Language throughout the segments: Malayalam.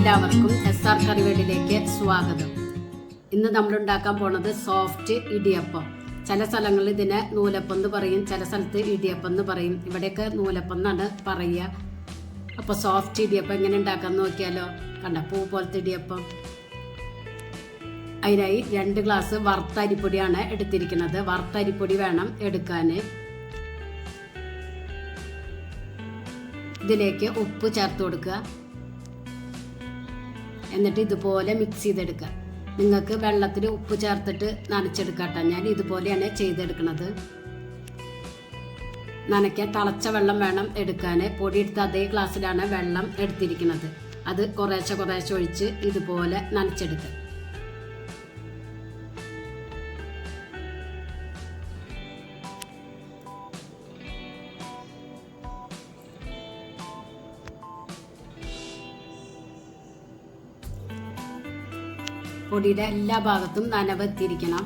എല്ലാവർക്കും SR കറിവേടിലേക്ക് സ്വാഗതം. ഇന്ന് നമ്മൾ ഉണ്ടാക്കാൻ പോണത് സോഫ്റ്റ് ഇടിയപ്പം. ചില സ്ഥലങ്ങളിൽ ഇതിനെ നൂലപ്പം എന്ന് പറയും, ചില സ്ഥലത്ത് ഇടിയപ്പം എന്ന് പറയും. ഇവിടെയൊക്കെ നൂലപ്പം എന്നാണ് പറയുക. അപ്പോൾ സോഫ്റ്റ് ഇടിയപ്പം എങ്ങനെ ഉണ്ടാക്കാൻ നോക്കിയാലോ. കണ്ട പൂ പോലത്തെ ഇടിയപ്പം. അതിനായി 2 ഗ്ലാസ് വറുത്ത അരിപ്പൊടിയാണ് എടുത്തിരിക്കുന്നത്. വറുത്ത അരിപ്പൊടി വേണം എടുക്കാൻ. ഇതിലേക്ക് ഉപ്പ് ചേർത്ത് കൊടുക്കുക. എന്നിട്ട് ഇതുപോലെ മിക്സ് ചെയ്തെടുക്കുക. നിങ്ങൾക്ക് വെള്ളത്തിൽ ഉപ്പ് ചേർത്തിട്ട് നനച്ചെടുക്കട്ടെ. ഞാൻ ഇതുപോലെയാണ് ചെയ്തെടുക്കുന്നത്. നനയ്ക്കാൻ തിളച്ച വെള്ളം വേണം എടുക്കാൻ. പൊടി എടുത്ത അതേ ഗ്ലാസ്സിലാണ് വെള്ളം എടുത്തിരിക്കുന്നത്. അത് കുറേശ്ശെ ഒഴിച്ച് ഇതുപോലെ നനച്ചെടുക്കുക. പൊടിയുടെ എല്ലാ ഭാഗത്തും നനവ് എത്തിയിരിക്കണം.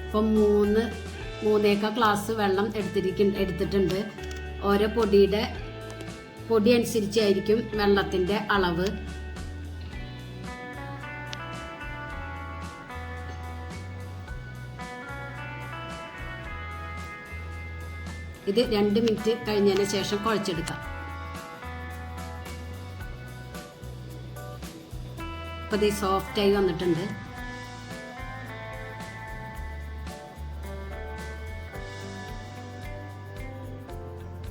ഇപ്പം 3 ഗ്ലാസ് വെള്ളം എടുത്തിട്ടുണ്ട്. ഓരോ പൊടി അനുസരിച്ചായിരിക്കും വെള്ളത്തിൻ്റെ അളവ്. ഇത് 2 മിനിറ്റ് കഴിഞ്ഞതിന് ശേഷം കുഴച്ചെടുക്കാം. അപ്പോൾ ഇത് സോഫ്റ്റായി വന്നിട്ടുണ്ട്.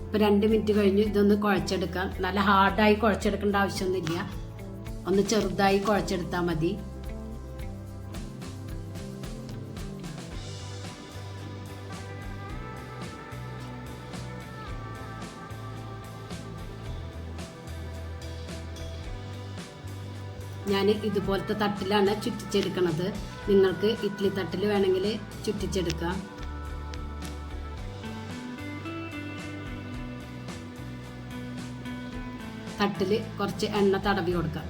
ഇപ്പോൾ 2 മിനിറ്റ് കഴിഞ്ഞ് ഇതൊന്ന് കുഴച്ചെടുക്കാം. നല്ല ഹാർഡായി കുഴച്ചെടുക്കേണ്ട ആവശ്യമൊന്നുമില്ല. ഒന്ന് ചെറുതായി കുഴച്ചെടുത്താൽ മതി. ഞാൻ ഇതുപോലത്തെ തട്ടിലാണ് ചുറ്റിച്ചെടുക്കുന്നത്. നിങ്ങൾക്ക് ഇഡ്ഡലി തട്ടിൽ വേണമെങ്കിൽ ചുറ്റിച്ചെടുക്കാം. തട്ടിൽ കുറച്ച് എണ്ണ തടവി കൊടുക്കാം.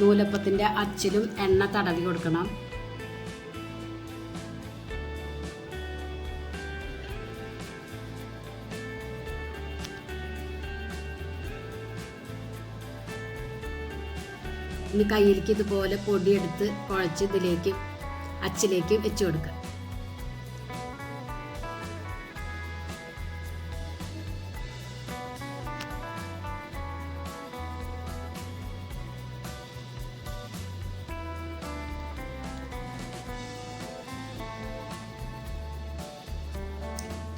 നൂലപ്പത്തിൻ്റെ അച്ചിലും എണ്ണ തടവി കൊടുക്കണം. ഇനി കയ്യിലേക്ക് ഇതുപോലെ പൊടിയെടുത്ത് കുഴച്ച് ഇതിലേക്ക് അച്ചിലേക്ക് വെച്ച് കൊടുക്കുക.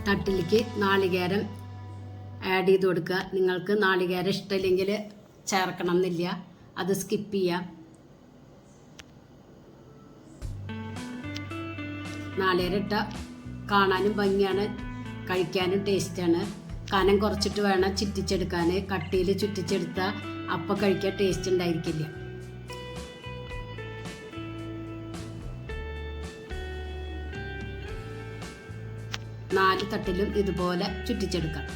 തട്ടിലേക്ക് നാളികേരം ആഡ് ചെയ്ത് കൊടുക്കുക. നിങ്ങൾക്ക് നാളികേരം ഇഷ്ടമില്ലെങ്കിൽ ചേർക്കണം എന്നില്ല, അത് സ്കിപ്പ് ചെയ്യാം. നാളികേരം ഇട്ട കാണാനും ഭംഗിയാണ്, കഴിക്കാനും ടേസ്റ്റാണ്. കനം കുറച്ചിട്ട് വേണം ചുറ്റിച്ചെടുക്കാൻ. കട്ടിയിൽ ചുറ്റിച്ചെടുത്താൽ അപ്പം കഴിക്കാൻ ടേസ്റ്റ് ഉണ്ടായിരിക്കില്ല. നാല് തട്ടിലും ഇതുപോലെ ചുറ്റിച്ചെടുക്കാം.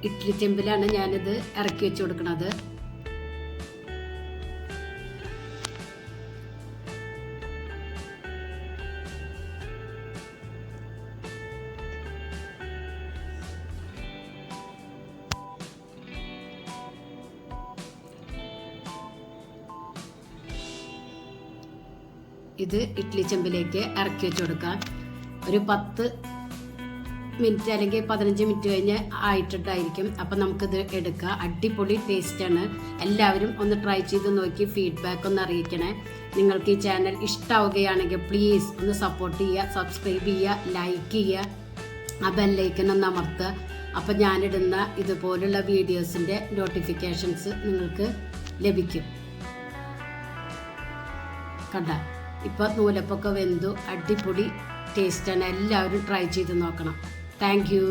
ഇഡ്ഡലി ചെമ്പിലാണ് ഞാനിത് ഇറക്കി വെച്ച് കൊടുക്കുന്നത്. ഇത് ഇഡ്ഡലി ചെമ്പിലേക്ക് ഇറക്കി വെച്ച് കൊടുക്കാം. ഒരു 10 മിനിറ്റ് അല്ലെങ്കിൽ 15 മിനിറ്റ് കഴിഞ്ഞ് ആയിട്ടുണ്ടായിരിക്കും. അപ്പം നമുക്കിത് എടുക്കാം. അടിപൊളി ടേസ്റ്റാണ്. എല്ലാവരും ഒന്ന് ട്രൈ ചെയ്ത് നോക്കി ഫീഡ്ബാക്ക് ഒന്ന് അറിയിക്കണേ. നിങ്ങൾക്ക് ഈ ചാനൽ ഇഷ്ടമാവുകയാണെങ്കിൽ പ്ലീസ് ഒന്ന് സപ്പോർട്ട് ചെയ്യുക, സബ്സ്ക്രൈബ് ചെയ്യുക, ലൈക്ക് ചെയ്യുക, ആ ബെല്ലൈക്കൺ ഒന്ന് അമർത്തുക. അപ്പം ഞാനിടുന്ന ഇതുപോലുള്ള വീഡിയോസിൻ്റെ നോട്ടിഫിക്കേഷൻസ് നിങ്ങൾക്ക് ലഭിക്കും. കണ്ട ഇപ്പം നൂലപ്പൊക്കെ വെന്തു. അടിപൊളി ടേസ്റ്റാണ്. എല്ലാവരും ട്രൈ ചെയ്ത് നോക്കണം. Thank you.